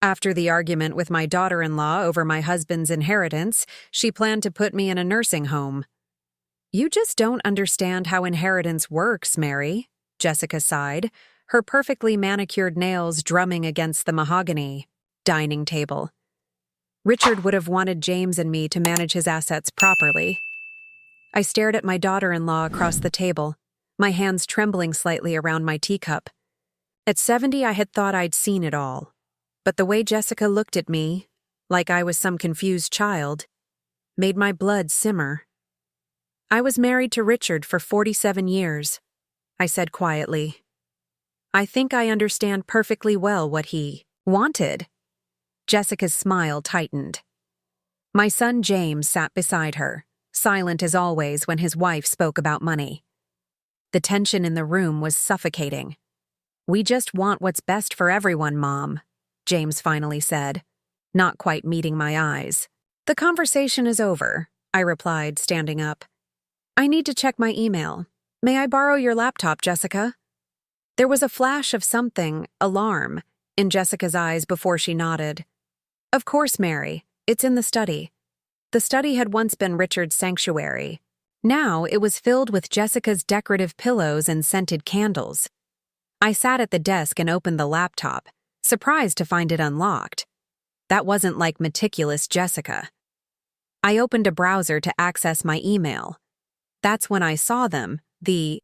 After the argument with my daughter-in-law over my husband's inheritance, she planned to put me in a nursing home. You just don't understand how inheritance works, Mary, Jessica sighed, her perfectly manicured nails drumming against the mahogany dining table. Richard would have wanted James and me to manage his assets properly. I stared at my daughter-in-law across the table, my hands trembling slightly around my teacup. At 70, I had thought I'd seen it all. But the way Jessica looked at me, like I was some confused child, made my blood simmer. I was married to Richard for 47 years, I said quietly. I think I understand perfectly well what he wanted. Jessica's smile tightened. My son James sat beside her, silent as always when his wife spoke about money. The tension in the room was suffocating. We just want what's best for everyone, Mom, James finally said, not quite meeting my eyes. The conversation is over, I replied, standing up. I need to check my email. May I borrow your laptop, Jessica? There was a flash of something, alarm, in Jessica's eyes before she nodded. Of course, Mary. It's in the study. The study had once been Richard's sanctuary. Now it was filled with Jessica's decorative pillows and scented candles. I sat at the desk and opened the laptop, surprised to find it unlocked. That wasn't like meticulous Jessica. I opened a browser to access my email. That's when I saw them, the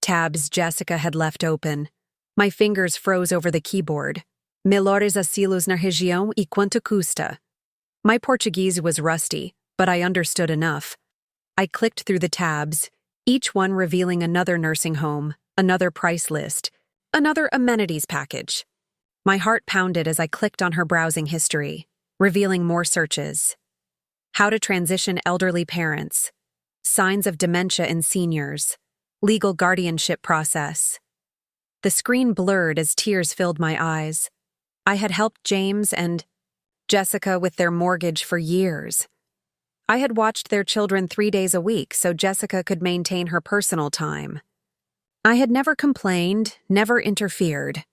tabs Jessica had left open. My fingers froze over the keyboard. Melhores asilos na região e quanto custa. My Portuguese was rusty, but I understood enough. I clicked through the tabs, each one revealing another nursing home, another price list, another amenities package. My heart pounded as I clicked on her browsing history, revealing more searches. How to transition elderly parents, signs of dementia in seniors, legal guardianship process. The screen blurred as tears filled my eyes. I had helped James and Jessica with their mortgage for years. I had watched their children 3 days a week so Jessica could maintain her personal time. I had never complained, never interfered.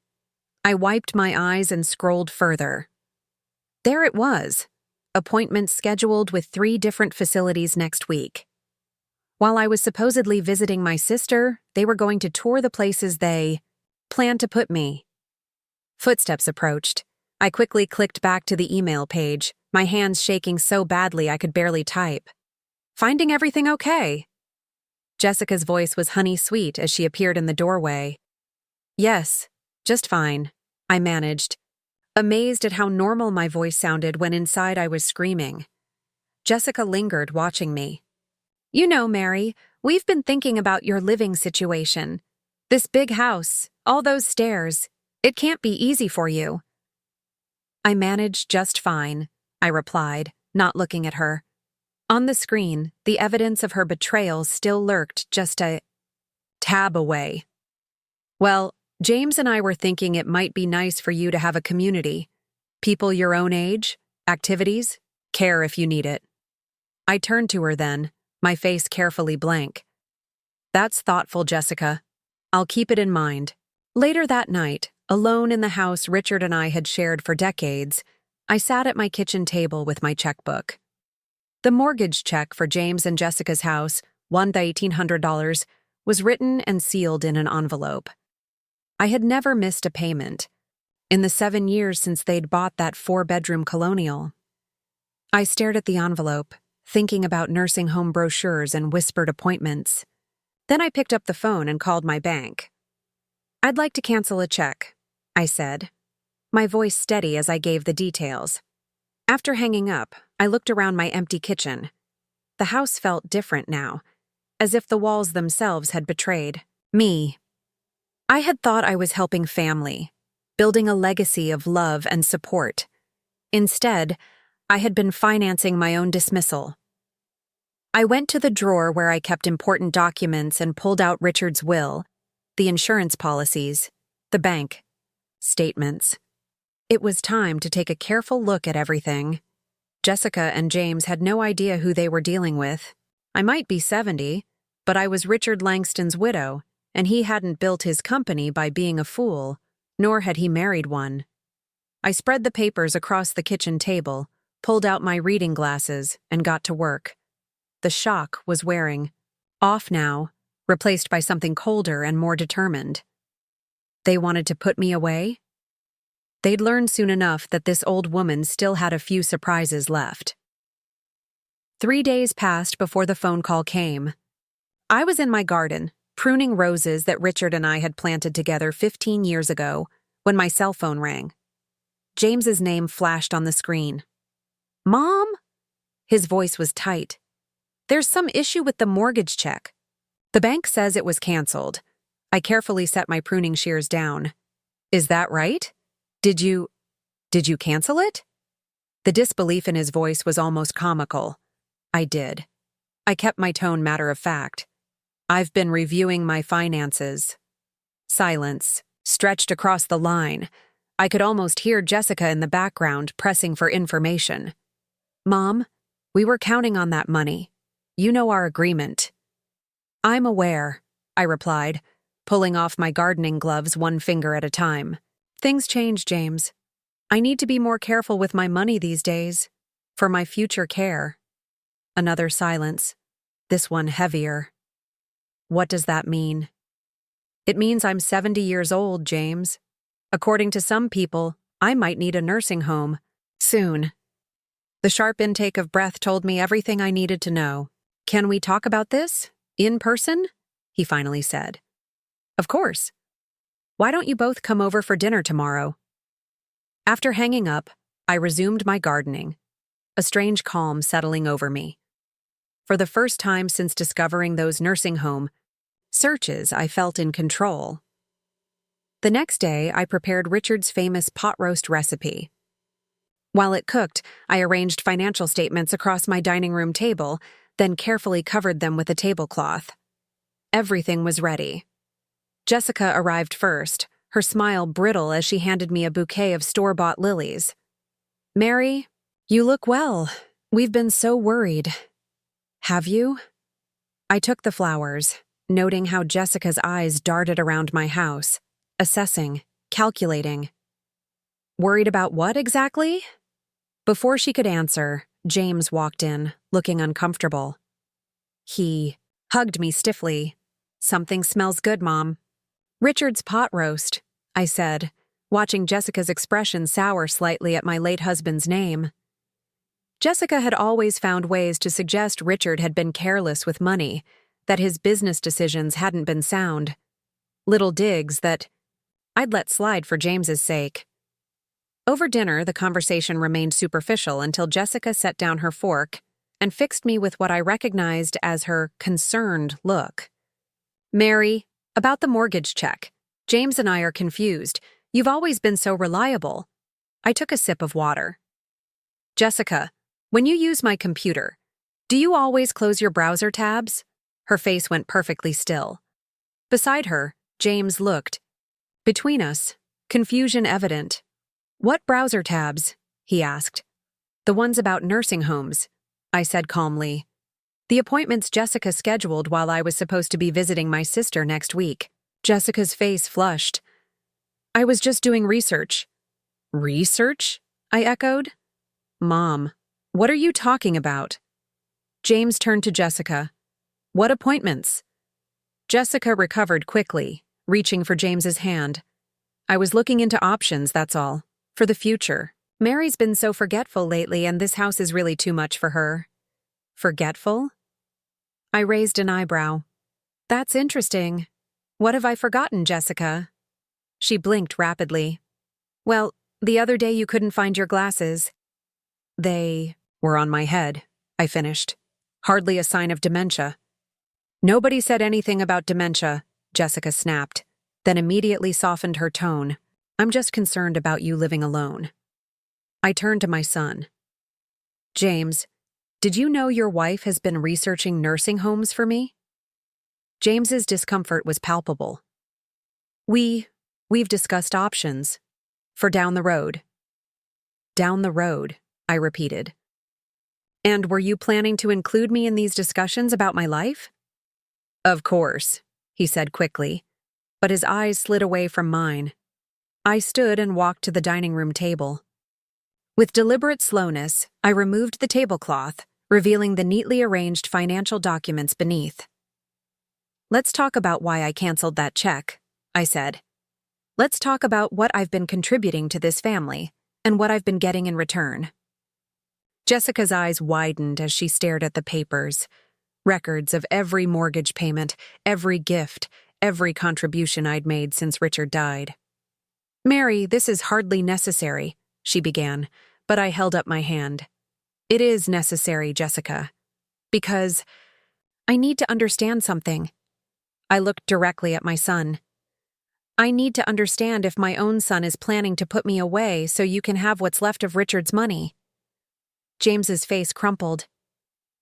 I wiped my eyes and scrolled further. There it was, appointments scheduled with 3 different facilities next week. While I was supposedly visiting my sister, they were going to tour the places they planned to put me. Footsteps approached. I quickly clicked back to the email page, my hands shaking so badly I could barely type. Finding everything okay? Jessica's voice was honey-sweet as she appeared in the doorway. Yes, just fine, I managed, amazed at how normal my voice sounded when inside I was screaming. Jessica lingered, watching me. You know, Mary, we've been thinking about your living situation. This big house, all those stairs. It can't be easy for you. I managed just fine, I replied, not looking at her. On the screen, the evidence of her betrayal still lurked just a tab away. Well, James and I were thinking it might be nice for you to have a community. People your own age, activities, care if you need it. I turned to her then, my face carefully blank. That's thoughtful, Jessica. I'll keep it in mind. Later that night, alone in the house Richard and I had shared for decades, I sat at my kitchen table with my checkbook. The mortgage check for James and Jessica's house, $1,800, was written and sealed in an envelope. I had never missed a payment, in the 7 years since they'd bought that 4-bedroom colonial. I stared at the envelope, thinking about nursing home brochures and whispered appointments. Then I picked up the phone and called my bank. I'd like to cancel a check, I said, my voice steady as I gave the details. After hanging up, I looked around my empty kitchen. The house felt different now, as if the walls themselves had betrayed me. I had thought I was helping family, building a legacy of love and support. Instead, I had been financing my own dismissal. I went to the drawer where I kept important documents and pulled out Richard's will, the insurance policies, the bank statements. It was time to take a careful look at everything. Jessica and James had no idea who they were dealing with. I might be 70, but I was Richard Langston's widow, and he hadn't built his company by being a fool, nor had he married one. I spread the papers across the kitchen table, pulled out my reading glasses, and got to work. The shock was wearing off now, replaced by something colder and more determined. They wanted to put me away? They'd learn soon enough that this old woman still had a few surprises left. 3 days passed before the phone call came. I was in my garden, pruning roses that Richard and I had planted together 15 years ago, when my cell phone rang. James's name flashed on the screen. "Mom?" His voice was tight. "There's some issue with the mortgage check. The bank says it was canceled." I carefully set my pruning shears down. "Is that right? Did you cancel it?" The disbelief in his voice was almost comical. I did. I kept my tone matter-of-fact. "I've been reviewing my finances." Silence stretched across the line. I could almost hear Jessica in the background pressing for information. "Mom, we were counting on that money. You know our agreement." "I'm aware," I replied, pulling off my gardening gloves one finger at a time. "Things change, James. I need to be more careful with my money these days, for my future care." Another silence, this one heavier. "What does that mean?" "It means I'm 70 years old, James. According to some people, I might need a nursing home soon." The sharp intake of breath told me everything I needed to know. "Can we talk about this? In person?" he finally said. "Of course. Why don't you both come over for dinner tomorrow?" After hanging up, I resumed my gardening, a strange calm settling over me. For the first time since discovering those nursing home searches, I felt in control. The next day, I prepared Richard's famous pot roast recipe. While it cooked, I arranged financial statements across my dining room table, then carefully covered them with a tablecloth. Everything was ready. Jessica arrived first, her smile brittle as she handed me a bouquet of store-bought lilies. "Mary, you look well. We've been so worried." "Have you?" I took the flowers, noting how Jessica's eyes darted around my house, assessing, calculating. "Worried about what exactly?" Before she could answer, James walked in, looking uncomfortable. He hugged me stiffly. "Something smells good, Mom." "Richard's pot roast," I said, watching Jessica's expression sour slightly at my late husband's name. Jessica had always found ways to suggest Richard had been careless with money, that his business decisions hadn't been sound. Little digs that I'd let slide for James's sake. Over dinner, the conversation remained superficial until Jessica set down her fork and fixed me with what I recognized as her concerned look. "Mary, about the mortgage check. James and I are confused. You've always been so reliable." I took a sip of water. "Jessica, when you use my computer, do you always close your browser tabs?" Her face went perfectly still. Beside her, James looked. Between us, confusion evident. "What browser tabs?" he asked. "The ones about nursing homes," I said calmly. "The appointments Jessica scheduled while I was supposed to be visiting my sister next week." Jessica's face flushed. "I was just doing research." "Research?" I echoed. "Mom, what are you talking about?" James turned to Jessica. "What appointments?" Jessica recovered quickly, reaching for James's hand. "I was looking into options, that's all. For the future. Mary's been so forgetful lately, and this house is really too much for her." "Forgetful?" I raised an eyebrow. "That's interesting. What have I forgotten, Jessica?" She blinked rapidly. "Well, the other day you couldn't find your glasses." "They were on my head," I finished. "Hardly a sign of dementia." "Nobody said anything about dementia," Jessica snapped, then immediately softened her tone. "I'm just concerned about you living alone." I turned to my son. "James, did you know your wife has been researching nursing homes for me?" James's discomfort was palpable. We've discussed options. For down the road." "Down the road," I repeated. "And were you planning to include me in these discussions about my life?" "Of course," he said quickly, but his eyes slid away from mine. I stood and walked to the dining room table. With deliberate slowness, I removed the tablecloth, revealing the neatly arranged financial documents beneath. "Let's talk about why I canceled that check," I said. "Let's talk about what I've been contributing to this family and what I've been getting in return." Jessica's eyes widened as she stared at the papers. Records of every mortgage payment, every gift, every contribution I'd made since Richard died. "Mary, this is hardly necessary," she began, but I held up my hand. "It is necessary, Jessica. Because I need to understand something." I looked directly at my son. "I need to understand if my own son is planning to put me away so you can have what's left of Richard's money." James's face crumpled.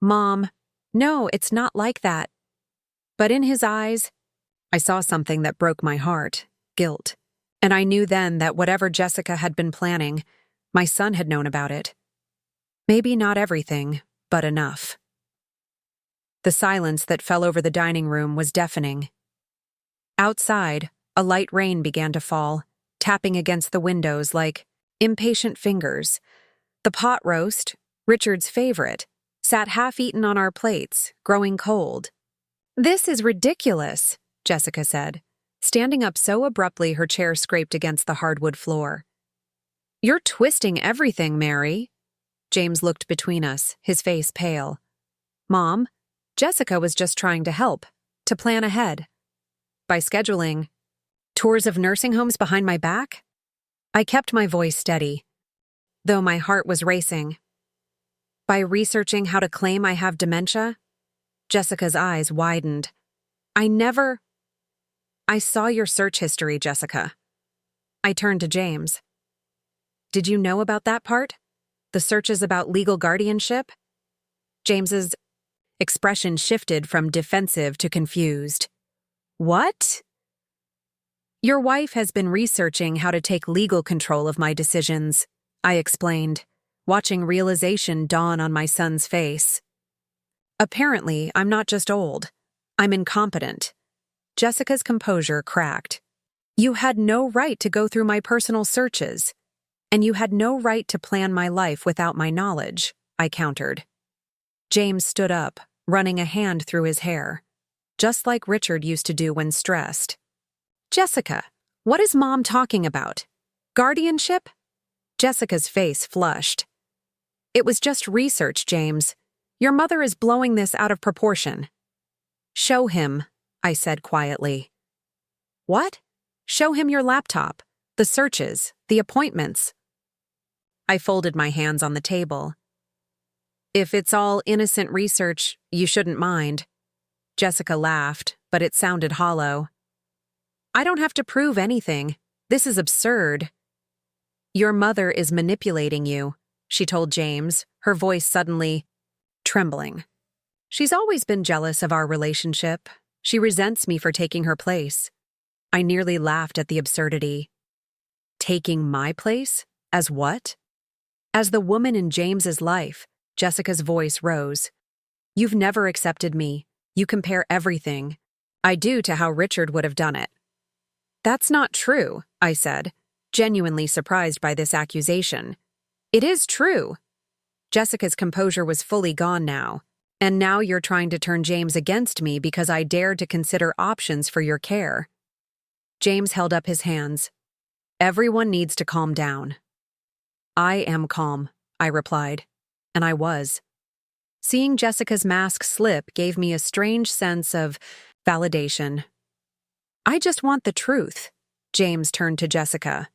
"Mom, no, it's not like that." But in his eyes, I saw something that broke my heart, guilt. And I knew then that whatever Jessica had been planning, my son had known about it. Maybe not everything, but enough. The silence that fell over the dining room was deafening. Outside, a light rain began to fall, tapping against the windows like impatient fingers. The pot roast, Richard's favorite, sat half-eaten on our plates, growing cold. "This is ridiculous," Jessica said, standing up so abruptly her chair scraped against the hardwood floor. "You're twisting everything, Mary." James looked between us, his face pale. "Mom, Jessica was just trying to help, to plan ahead. By scheduling tours of nursing homes behind my back?" I kept my voice steady, though my heart was racing. "By researching how to claim I have dementia?" Jessica's eyes widened. I saw your search history, Jessica." I turned to James. "Did you know about that part? The searches about legal guardianship?" James's expression shifted from defensive to confused. "What?" "Your wife has been researching how to take legal control of my decisions," I explained, watching realization dawn on my son's face. "Apparently, I'm not just old. I'm incompetent." Jessica's composure cracked. "You had no right to go through my personal searches, and you had no right to plan my life without my knowledge," I countered. James stood up, running a hand through his hair, just like Richard used to do when stressed. "Jessica, what is Mom talking about? Guardianship?" Jessica's face flushed. "It was just research, James. Your mother is blowing this out of proportion." "Show him," I said quietly. "What?" "Show him your laptop, the searches, the appointments." I folded my hands on the table. "If it's all innocent research, you shouldn't mind." Jessica laughed, but it sounded hollow. "I don't have to prove anything. This is absurd." "Your mother is manipulating you," she told James, her voice suddenly trembling. "She's always been jealous of our relationship. She resents me for taking her place." I nearly laughed at the absurdity. Taking my place? As what? As the woman in James's life, Jessica's voice rose. "You've never accepted me. You compare everything I do to how Richard would have done it." "That's not true," I said, genuinely surprised by this accusation. "It is true." Jessica's composure was fully gone now. "And now you're trying to turn James against me because I dared to consider options for your care." James held up his hands. "Everyone needs to calm down." "I am calm," I replied, and I was. Seeing Jessica's mask slip gave me a strange sense of validation. "I just want the truth." James turned to Jessica.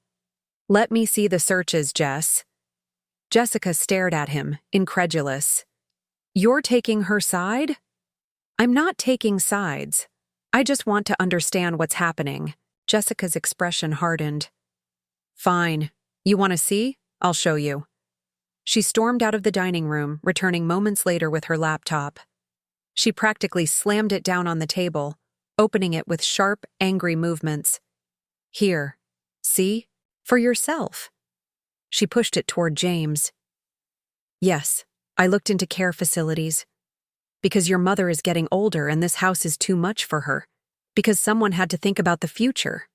"Let me see the searches, Jess." Jessica stared at him, incredulous. "You're taking her side?" "I'm not taking sides. I just want to understand what's happening." Jessica's expression hardened. "Fine. You want to see? I'll show you." She stormed out of the dining room, returning moments later with her laptop. She practically slammed it down on the table, opening it with sharp, angry movements. "Here. See? For yourself." She pushed it toward James. "Yes, I looked into care facilities. Because your mother is getting older and this house is too much for her. Because someone had to think about the future."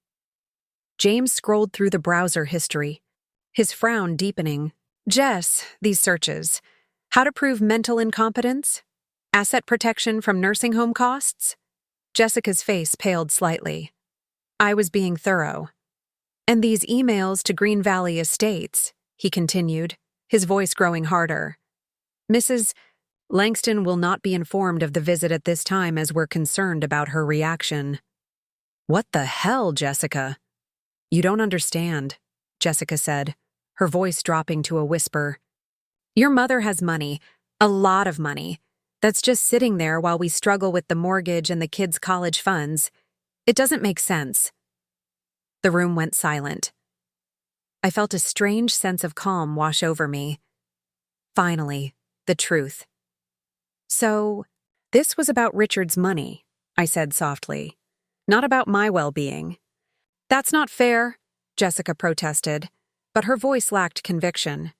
James scrolled through the browser history, his frown deepening. Jess, these searches. How to prove mental incompetence? Asset protection from nursing home costs? Jessica's face paled slightly. I was being thorough. And these emails to Green Valley Estates, he continued, his voice growing harder. Mrs. Langston will not be informed of the visit at this time as we're concerned about her reaction. What the hell, Jessica? You don't understand, Jessica said, her voice dropping to a whisper. Your mother has money, a lot of money, that's just sitting there while we struggle with the mortgage and the kids' college funds. It doesn't make sense. The room went silent. I felt a strange sense of calm wash over me. Finally, the truth. So, this was about Richard's money, I said softly, not about my well-being. That's not fair, Jessica protested, but her voice lacked conviction.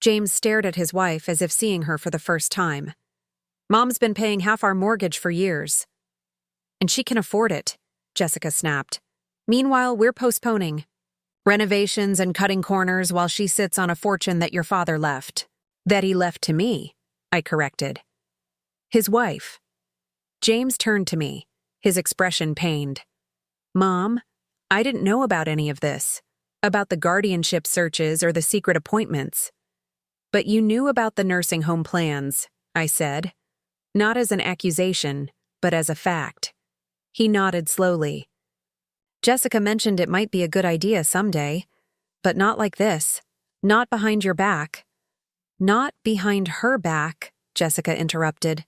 James stared at his wife as if seeing her for the first time. Mom's been paying half our mortgage for years. And she can afford it, Jessica snapped. Meanwhile, we're postponing renovations and cutting corners while she sits on a fortune that your father left. That he left to me, I corrected. His wife. James turned to me, his expression pained. Mom, I didn't know about any of this, about the guardianship searches or the secret appointments. But you knew about the nursing home plans, I said, not as an accusation, but as a fact. He nodded slowly. Jessica mentioned it might be a good idea someday, but not like this, not behind your back. Not behind her back, Jessica interrupted.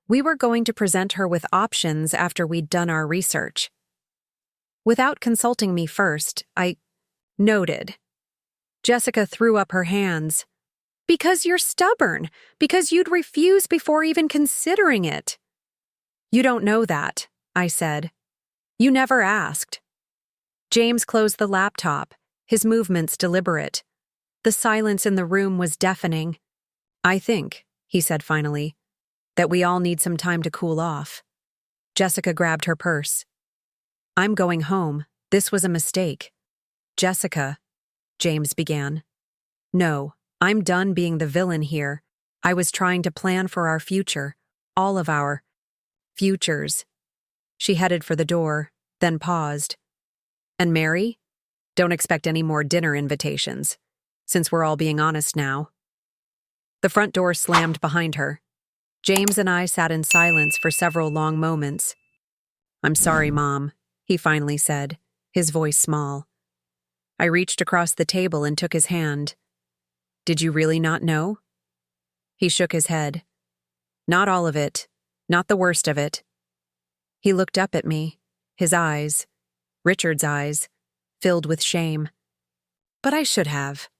We were going to present her with options after we'd done our research. Without consulting me first, I noted. Jessica threw up her hands. Because you're stubborn, because you'd refuse before even considering it. You don't know that, I said. You never asked. James closed the laptop, his movements deliberate. The silence in the room was deafening. I think, he said finally, that we all need some time to cool off. Jessica grabbed her purse. I'm going home. This was a mistake. Jessica, James began. No, I'm done being the villain here. I was trying to plan for our future, all of our futures. She headed for the door, then paused. And Mary? Don't expect any more dinner invitations, since we're all being honest now. The front door slammed behind her. James and I sat in silence for several long moments. I'm sorry, Mom, he finally said, his voice small. I reached across the table and took his hand. Did you really not know? He shook his head. Not all of it, not the worst of it. He looked up at me, his eyes, Richard's eyes, filled with shame. But I should have.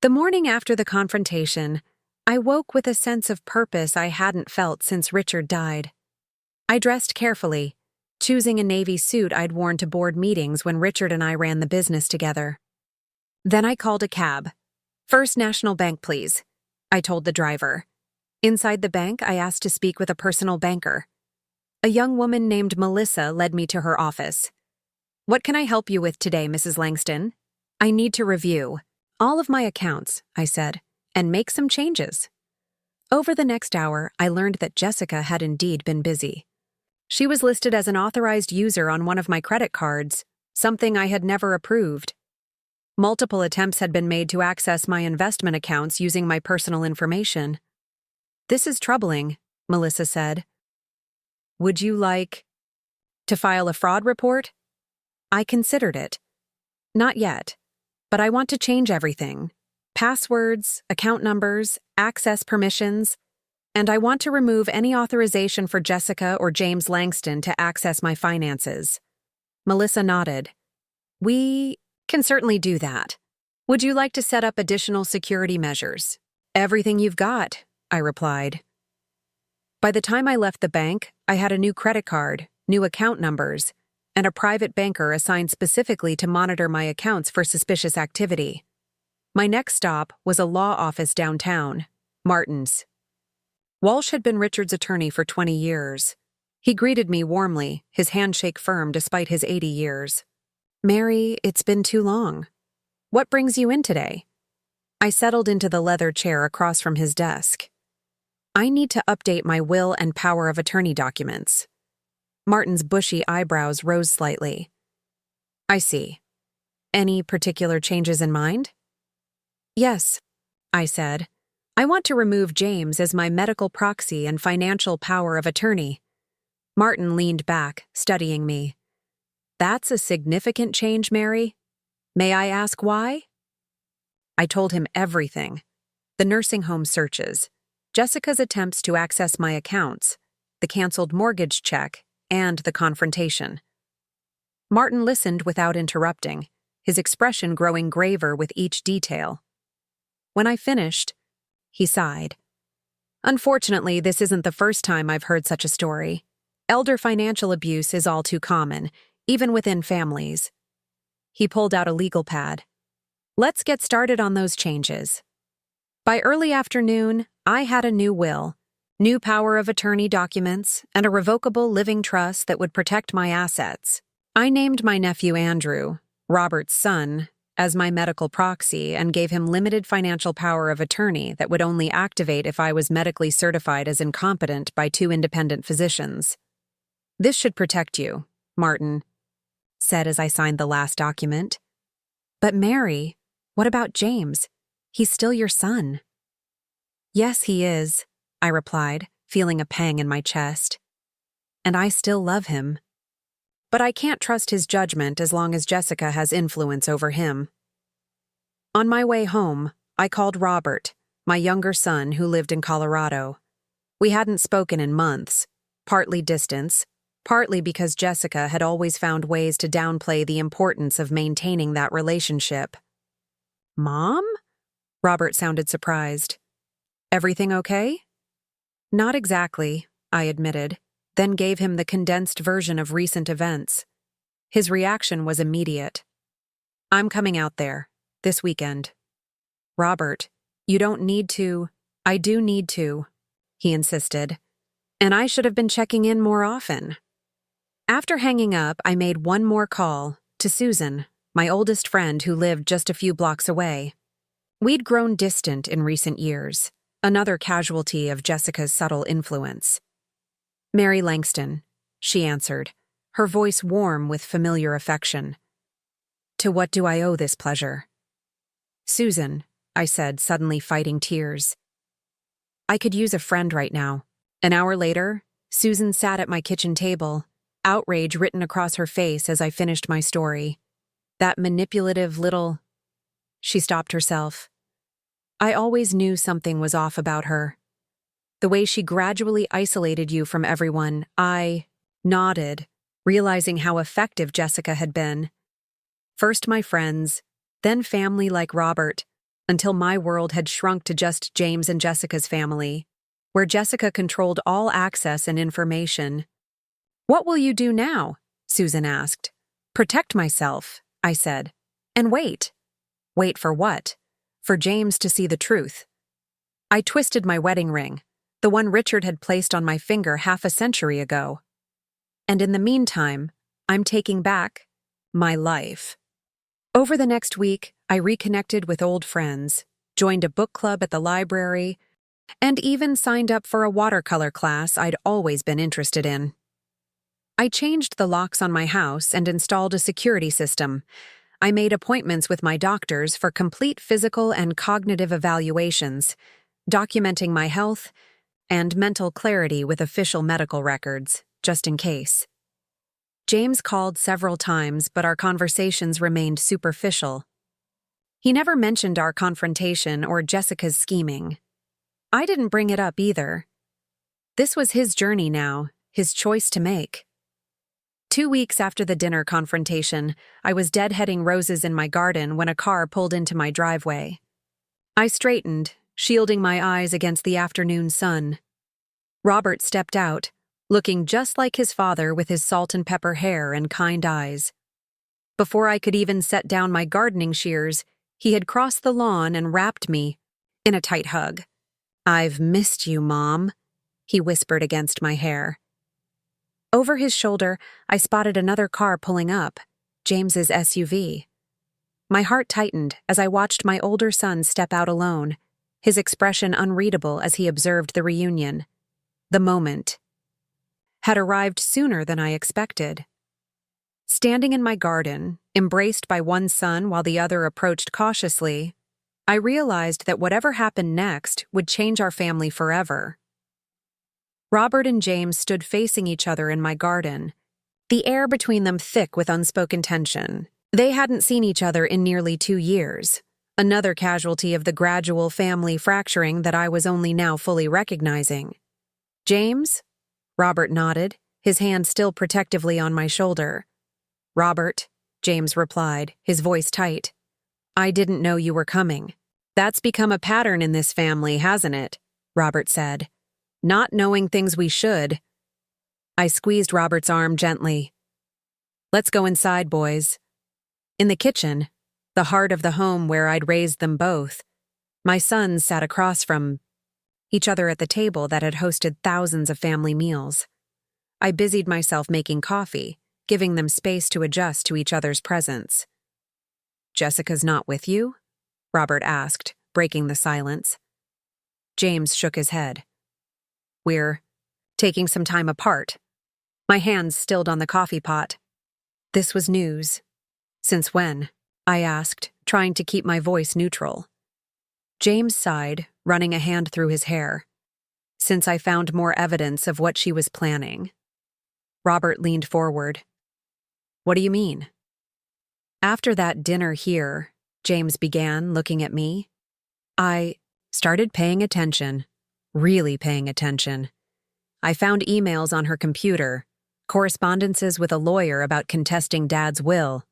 The morning after the confrontation, I woke with a sense of purpose I hadn't felt since Richard died. I dressed carefully, choosing a navy suit I'd worn to board meetings when Richard and I ran the business together. Then I called a cab. First National Bank, please, I told the driver. Inside the bank, I asked to speak with a personal banker. A young woman named Melissa led me to her office. What can I help you with today, Mrs. Langston? I need to review all of my accounts, I said, and make some changes. Over the next hour, I learned that Jessica had indeed been busy. She was listed as an authorized user on one of my credit cards, something I had never approved. Multiple attempts had been made to access my investment accounts using my personal information. This is troubling, Melissa said. Would you like to file a fraud report? I considered it. Not yet, but I want to change everything. Passwords, account numbers, access permissions, and I want to remove any authorization for Jessica or James Langston to access my finances. Melissa nodded. We can certainly do that. Would you like to set up additional security measures? Everything you've got, I replied. By the time I left the bank, I had a new credit card, new account numbers, and a private banker assigned specifically to monitor my accounts for suspicious activity. My next stop was a law office downtown, Martin's. Walsh had been Richard's attorney for 20 years. He greeted me warmly, his handshake firm despite his 80 years. Mary, it's been too long. What brings you in today? I settled into the leather chair across from his desk. I need to update my will and power of attorney documents. Martin's bushy eyebrows rose slightly. I see. Any particular changes in mind? Yes, I said. I want to remove James as my medical proxy and financial power of attorney. Martin leaned back, studying me. That's a significant change, Mary. May I ask why? I told him everything. The nursing home searches, Jessica's attempts to access my accounts, the canceled mortgage check, and the confrontation. Martin listened without interrupting, his expression growing graver with each detail. When I finished, he sighed. Unfortunately, this isn't the first time I've heard such a story. Elder financial abuse is all too common, even within families. He pulled out a legal pad. Let's get started on those changes. By early afternoon, I had a new will, new power of attorney documents, and a revocable living trust that would protect my assets. I named my nephew Andrew, Robert's son, as my medical proxy and gave him limited financial power of attorney that would only activate if I was medically certified as incompetent by 2 independent physicians. This should protect you, Martin said as I signed the last document. But Mary, what about James? He's still your son. Yes, he is, I replied, feeling a pang in my chest. And I still love him. But I can't trust his judgment as long as Jessica has influence over him. On my way home, I called Robert, my younger son who lived in Colorado. We hadn't spoken in months, partly distance, partly because Jessica had always found ways to downplay the importance of maintaining that relationship. Mom? Robert sounded surprised. Everything okay? Not exactly, I admitted, then gave him the condensed version of recent events. His reaction was immediate. I'm coming out there, this weekend. Robert, you don't need to. I do need to, he insisted. And I should have been checking in more often. After hanging up, I made one more call to Susan, my oldest friend who lived just a few blocks away. We'd grown distant in recent years, another casualty of Jessica's subtle influence. Mary Langston, she answered, her voice warm with familiar affection. To what do I owe this pleasure? Susan, I said, suddenly fighting tears. I could use a friend right now. An hour later, Susan sat at my kitchen table, outrage written across her face as I finished my story. That manipulative little... She stopped herself. I always knew something was off about her. The way she gradually isolated you from everyone, I nodded, realizing how effective Jessica had been. First my friends, then family like Robert, until my world had shrunk to just James and Jessica's family, where Jessica controlled all access and information. What will you do now? Susan asked. Protect myself, I said. And wait. Wait for what? For James to see the truth. I twisted my wedding ring, the one Richard had placed on my finger half a century ago. And in the meantime, I'm taking back my life. Over the next week, I reconnected with old friends, joined a book club at the library, and even signed up for a watercolor class I'd always been interested in. I changed the locks on my house and installed a security system. I made appointments with my doctors for complete physical and cognitive evaluations, documenting my health and mental clarity with official medical records, just in case. James called several times, but our conversations remained superficial. He never mentioned our confrontation or Jessica's scheming. I didn't bring it up either. This was his journey now, his choice to make. 2 weeks after the dinner confrontation, I was deadheading roses in my garden when a car pulled into my driveway. I straightened, shielding my eyes against the afternoon sun. Robert stepped out, looking just like his father with his salt and pepper hair and kind eyes. Before I could even set down my gardening shears, he had crossed the lawn and wrapped me in a tight hug. I've missed you, Mom, he whispered against my hair. Over his shoulder, I spotted another car pulling up. James's SUV. My heart tightened as I watched my older son step out alone, his expression unreadable as he observed the reunion. The moment had arrived sooner than I expected. Standing in my garden, embraced by one son while the other approached cautiously, I realized that whatever happened next would change our family forever. Robert and James stood facing each other in my garden, the air between them thick with unspoken tension. They hadn't seen each other in nearly 2 years, another casualty of the gradual family fracturing that I was only now fully recognizing. "James?" Robert nodded, his hand still protectively on my shoulder. "Robert," James replied, his voice tight. "I didn't know you were coming." "That's become a pattern in this family, hasn't it?" Robert said. "Not knowing things we should." I squeezed Robert's arm gently. "Let's go inside, boys." In the kitchen, the heart of the home where I'd raised them both, my sons sat across from each other at the table that had hosted thousands of family meals. I busied myself making coffee, giving them space to adjust to each other's presence. "Jessica's not with you?" Robert asked, breaking the silence. James shook his head. "We're taking some time apart." My hands stilled on the coffee pot. This was news. "Since when?" I asked, trying to keep my voice neutral. James sighed, running a hand through his hair. "Since I found more evidence of what she was planning." Robert leaned forward. "What do you mean?" "After that dinner here," James began, looking at me, "I started paying attention, really paying attention. I found emails on her computer, correspondences with a lawyer about contesting Dad's will."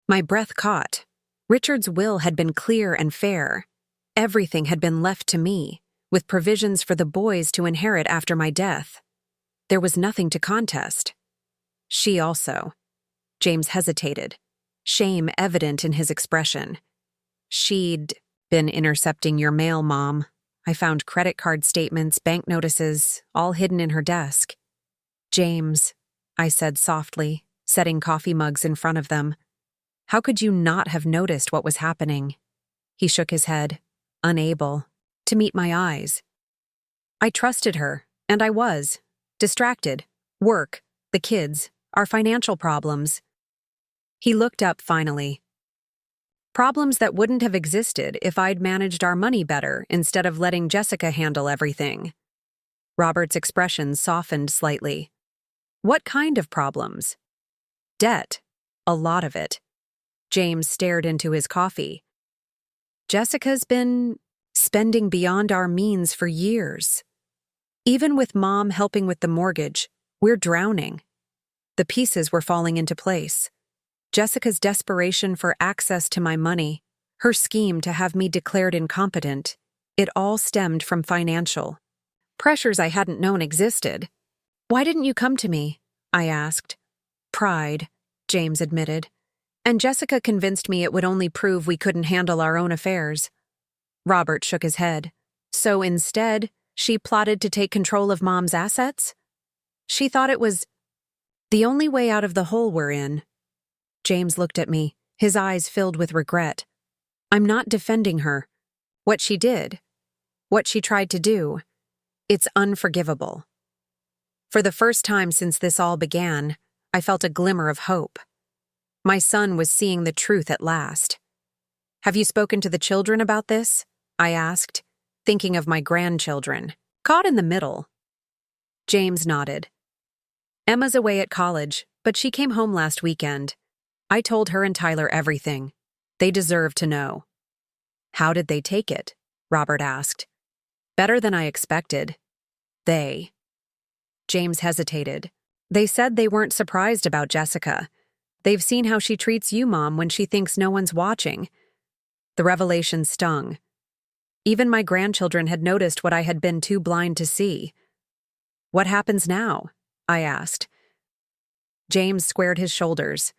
My breath caught. Richard's will had been clear and fair. Everything had been left to me, with provisions for the boys to inherit after my death. There was nothing to contest. She also. James hesitated, shame evident in his expression. "She'd been intercepting your mail, Mom. I found credit card statements, bank notices, all hidden in her desk." "James," I said softly, setting coffee mugs in front of them. "How could you not have noticed what was happening?" He shook his head, unable to meet my eyes. "I trusted her, and I was. Distracted. Work, the kids, our financial problems." He looked up finally. "Problems that wouldn't have existed if I'd managed our money better instead of letting Jessica handle everything." Robert's expression softened slightly. "What kind of problems?" "Debt. A lot of it." James stared into his coffee. "Jessica's been spending beyond our means for years. Even with Mom helping with the mortgage, we're drowning." The pieces were falling into place. Jessica's desperation for access to my money, her scheme to have me declared incompetent, it all stemmed from financial pressures I hadn't known existed. "Why didn't you come to me?" I asked. "Pride," James admitted. "And Jessica convinced me it would only prove we couldn't handle our own affairs." Robert shook his head. "So instead, she plotted to take control of Mom's assets? She thought it was the only way out of the hole we're in." James looked at me, his eyes filled with regret. "I'm not defending her. What she did, what she tried to do, it's unforgivable." For the first time since this all began, I felt a glimmer of hope. My son was seeing the truth at last. "Have you spoken to the children about this?" I asked, thinking of my grandchildren, caught in the middle. James nodded. "Emma's away at college, but she came home last weekend. I told her and Tyler everything. They deserve to know." "How did they take it?" Robert asked. "Better than I expected." "They." James hesitated. "They said they weren't surprised about Jessica. They've seen how she treats you, Mom, when she thinks no one's watching." The revelation stung. Even my grandchildren had noticed what I had been too blind to see. "What happens now?" I asked. James squared his shoulders.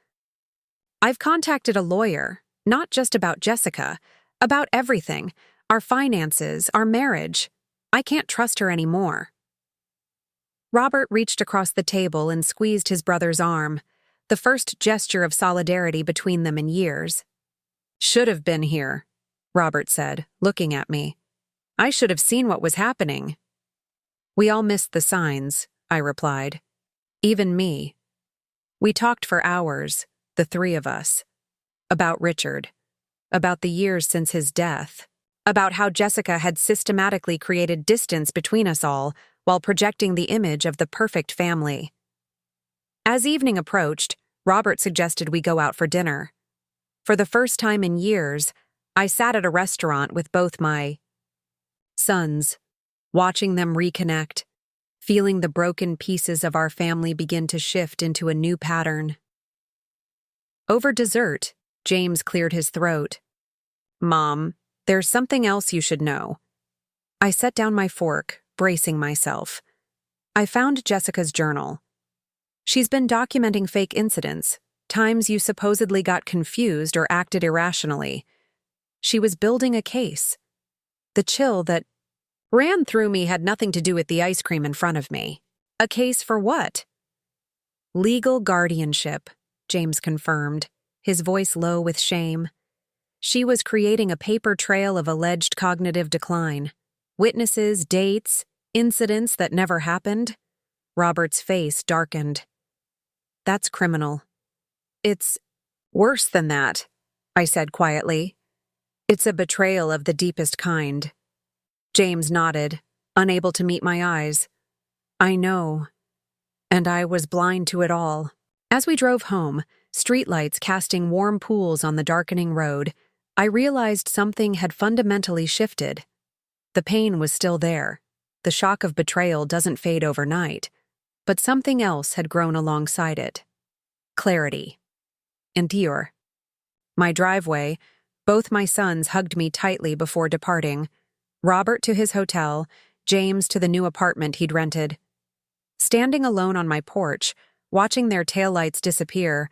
"I've contacted a lawyer, not just about Jessica, about everything, our finances, our marriage. I can't trust her anymore." Robert reached across the table and squeezed his brother's arm. the first gesture of solidarity between them in years. "Should have been here," Robert said, looking at me. "I should have seen what was happening." "We all missed the signs," I replied. "Even me." We talked for hours, the three of us. About Richard. About the years since his death. About how Jessica had systematically created distance between us all while projecting the image of the perfect family. As evening approached, Robert suggested we go out for dinner. For the first time in years, I sat at a restaurant with both my sons, watching them reconnect, feeling the broken pieces of our family begin to shift into a new pattern. Over dessert, James cleared his throat. "Mom, there's something else you should know." I set down my fork, bracing myself. I found Jessica's journal. She's been documenting fake incidents, times you supposedly got confused or acted irrationally. She was building a case. The chill that ran through me had nothing to do with the ice cream in front of me. A case for what? Legal guardianship, James confirmed, his voice low with shame. She was creating a paper trail of alleged cognitive decline. Witnesses, dates, incidents that never happened. Robert's face darkened. "That's criminal." "It's worse than that," I said quietly. "It's a betrayal of the deepest kind." James nodded, unable to meet my eyes. "I know. And I was blind to it all." As we drove home, streetlights casting warm pools on the darkening road, I realized something had fundamentally shifted. The pain was still there. The shock of betrayal doesn't fade overnight, but something else had grown alongside it. Clarity. Endure. My driveway, both my sons hugged me tightly before departing. Robert to his hotel, James to the new apartment he'd rented. Standing alone on my porch, watching their taillights disappear,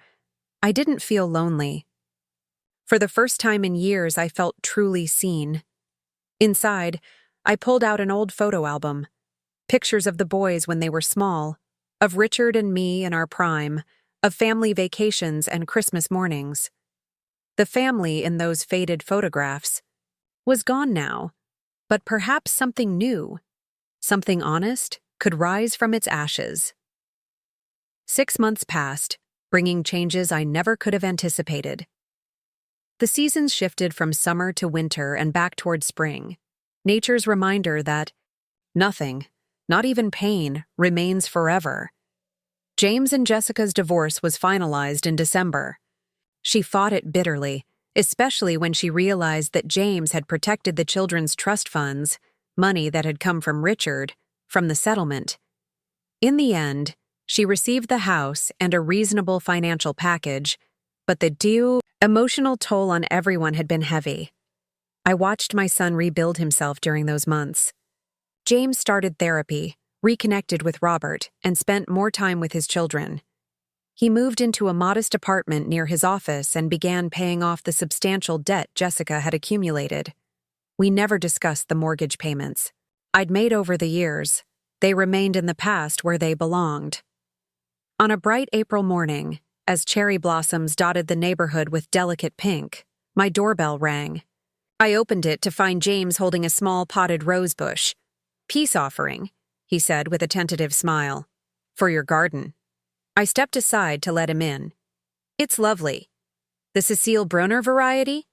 I didn't feel lonely. For the first time in years, I felt truly seen. Inside, I pulled out an old photo album. Pictures of the boys when they were small, of Richard and me in our prime, of family vacations and Christmas mornings. The family in those faded photographs was gone now, but perhaps something new, something honest, could rise from its ashes. 6 months passed, bringing changes I never could have anticipated. The seasons shifted from summer to winter and back toward spring, nature's reminder that nothing, not even pain, remains forever. James and Jessica's divorce was finalized in December. She fought it bitterly, especially when she realized that James had protected the children's trust funds, money that had come from Richard, from the settlement. In the end, she received the house and a reasonable financial package, but the emotional toll on everyone had been heavy. I watched my son rebuild himself during those months. James started therapy, reconnected with Robert, and spent more time with his children. He moved into a modest apartment near his office and began paying off the substantial debt Jessica had accumulated. We never discussed the mortgage payments I'd made over the years. They remained in the past where they belonged. On a bright April morning, as cherry blossoms dotted the neighborhood with delicate pink, my doorbell rang. I opened it to find James holding a small potted rose bush. "Peace offering," he said with a tentative smile. "For your garden." I stepped aside to let him in. "It's lovely." "The Cecile Brunner variety?"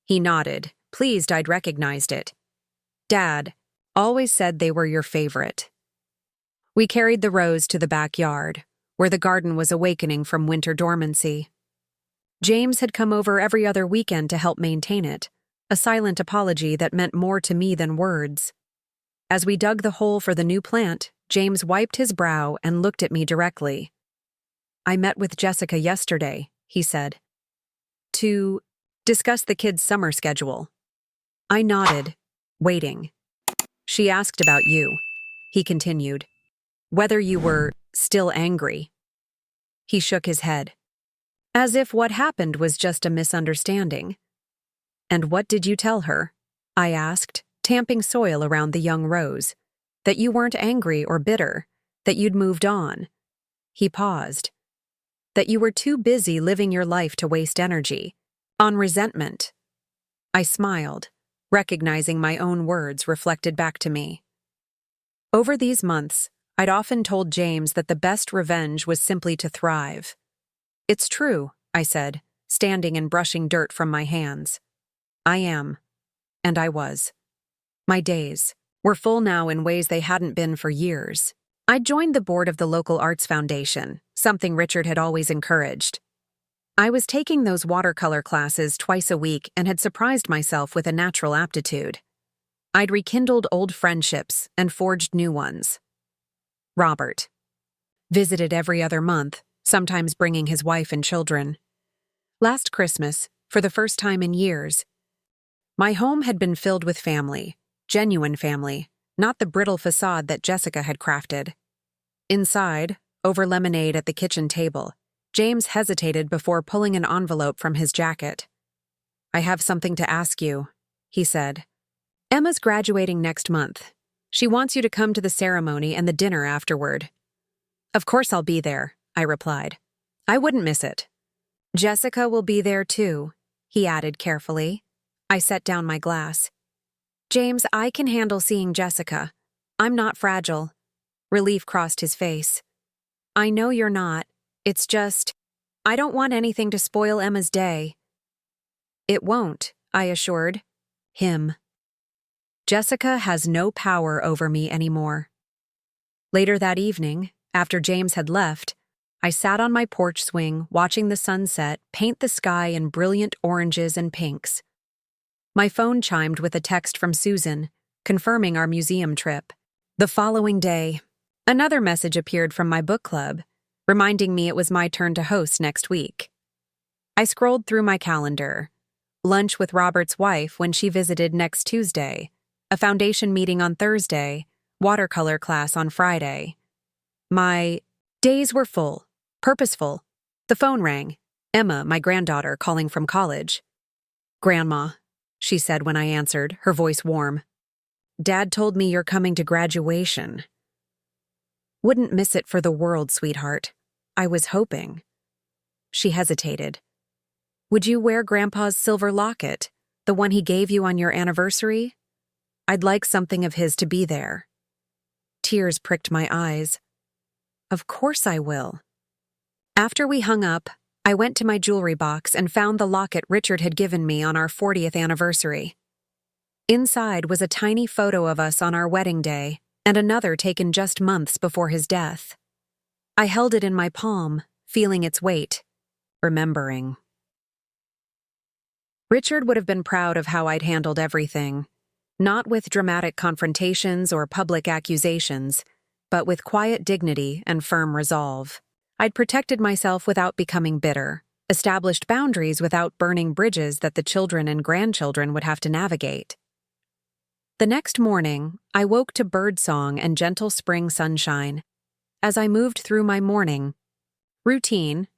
He nodded, pleased I'd recognized it. "Dad always said they were your favorite." We carried the rose to the backyard, where the garden was awakening from winter dormancy. James had come over every other weekend to help maintain it, a silent apology that meant more to me than words. As we dug the hole for the new plant, James wiped his brow and looked at me directly. "I met with Jessica yesterday," he said, "to discuss the kids' summer schedule." I nodded, waiting. "She asked about you," he continued. "Whether you were still angry." He shook his head, as if what happened was just a misunderstanding. "And what did you tell her?" I asked, tamping soil around the young rose. "That you weren't angry or bitter, that you'd moved on." He paused. That you were too busy living your life to waste energy on resentment. I smiled, recognizing my own words reflected back to me. Over these months, I'd often told James that the best revenge was simply to thrive. It's true, I said, standing and brushing dirt from my hands. I am. And I was. My days were full now in ways they hadn't been for years. I joined the board of the local arts foundation, something Richard had always encouraged. I was taking those watercolor classes twice a week and had surprised myself with a natural aptitude. I'd rekindled old friendships and forged new ones. Robert visited every other month, sometimes bringing his wife and children. Last Christmas, for the first time in years, my home had been filled with family, genuine family, not the brittle facade that Jessica had crafted. Inside, over lemonade at the kitchen table, James hesitated before pulling an envelope from his jacket. I have something to ask you, he said. Emma's graduating next month. She wants you to come to the ceremony and the dinner afterward. Of course I'll be there, I replied. I wouldn't miss it. Jessica will be there too, he added carefully. I set down my glass. James, I can handle seeing Jessica. I'm not fragile. Relief crossed his face. I know you're not. It's just, I don't want anything to spoil Emma's day. It won't, I assured him. Jessica has no power over me anymore. Later that evening, after James had left, I sat on my porch swing watching the sunset paint the sky in brilliant oranges and pinks. My phone chimed with a text from Susan, confirming our museum trip. The following day, another message appeared from my book club, reminding me it was my turn to host next week. I scrolled through my calendar. Lunch with Robert's wife when she visited next Tuesday, a foundation meeting on Thursday, watercolor class on Friday. My days were full, purposeful. The phone rang. Emma, my granddaughter, calling from college. Grandma, she said when I answered, her voice warm. Dad told me you're coming to graduation. Wouldn't miss it for the world, sweetheart. I was hoping. She hesitated. Would you wear Grandpa's silver locket, the one he gave you on your anniversary? I'd like something of his to be there. Tears pricked my eyes. Of course I will. After we hung up, I went to my jewelry box and found the locket Richard had given me on our 40th anniversary. Inside was a tiny photo of us on our wedding day and another taken just months before his death. I held it in my palm, feeling its weight, remembering. Richard would have been proud of how I'd handled everything, not with dramatic confrontations or public accusations, but with quiet dignity and firm resolve. I'd protected myself without becoming bitter, established boundaries without burning bridges that the children and grandchildren would have to navigate. The next morning, I woke to birdsong and gentle spring sunshine. As I moved through my morning routine,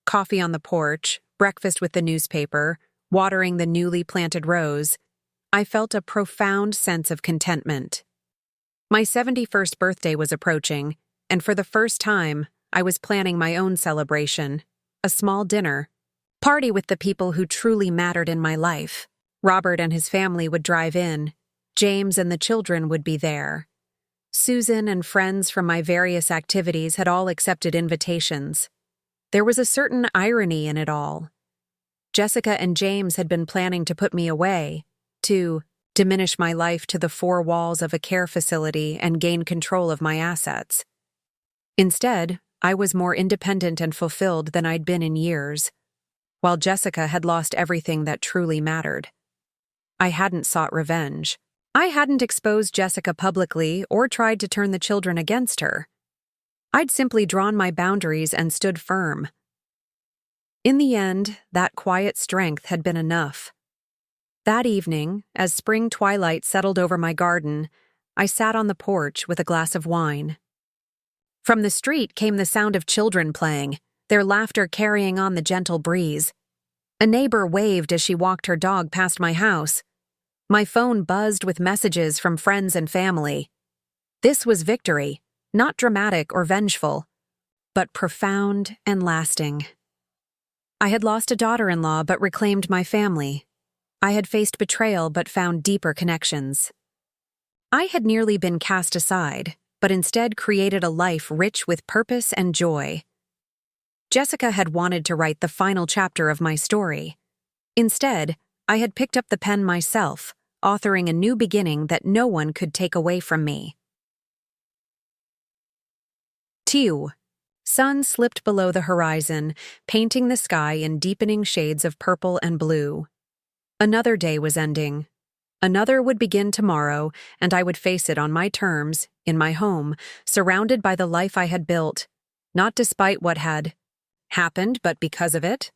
coffee on the porch, breakfast with the newspaper, watering the newly planted rose, I felt a profound sense of contentment. My 71st birthday was approaching, and for the first time, I was planning my own celebration, a small dinner, party with the people who truly mattered in my life. Robert and his family would drive in. James and the children would be there. Susan and friends from my various activities had all accepted invitations. There was a certain irony in it all. Jessica and James had been planning to put me away, to diminish my life to the four walls of a care facility and gain control of my assets. Instead, I was more independent and fulfilled than I'd been in years, while Jessica had lost everything that truly mattered. I hadn't sought revenge. I hadn't exposed Jessica publicly or tried to turn the children against her. I'd simply drawn my boundaries and stood firm. In the end, that quiet strength had been enough. That evening, as spring twilight settled over my garden, I sat on the porch with a glass of wine. From the street came the sound of children playing, their laughter carrying on the gentle breeze. A neighbor waved as she walked her dog past my house. My phone buzzed with messages from friends and family. This was victory, not dramatic or vengeful. but profound and lasting. I had lost a daughter-in-law but reclaimed my family. I had faced betrayal but found deeper connections. I had nearly been cast aside, but instead created a life rich with purpose and joy. Jessica had wanted to write the final chapter of my story. Instead, I had picked up the pen myself, authoring a new beginning that no one could take away from me. 2. Sun slipped below the horizon, painting the sky in deepening shades of purple and blue. Another day was ending. Another would begin tomorrow, and I would face it on my terms, in my home, surrounded by the life I had built, not despite what had happened, but because of it.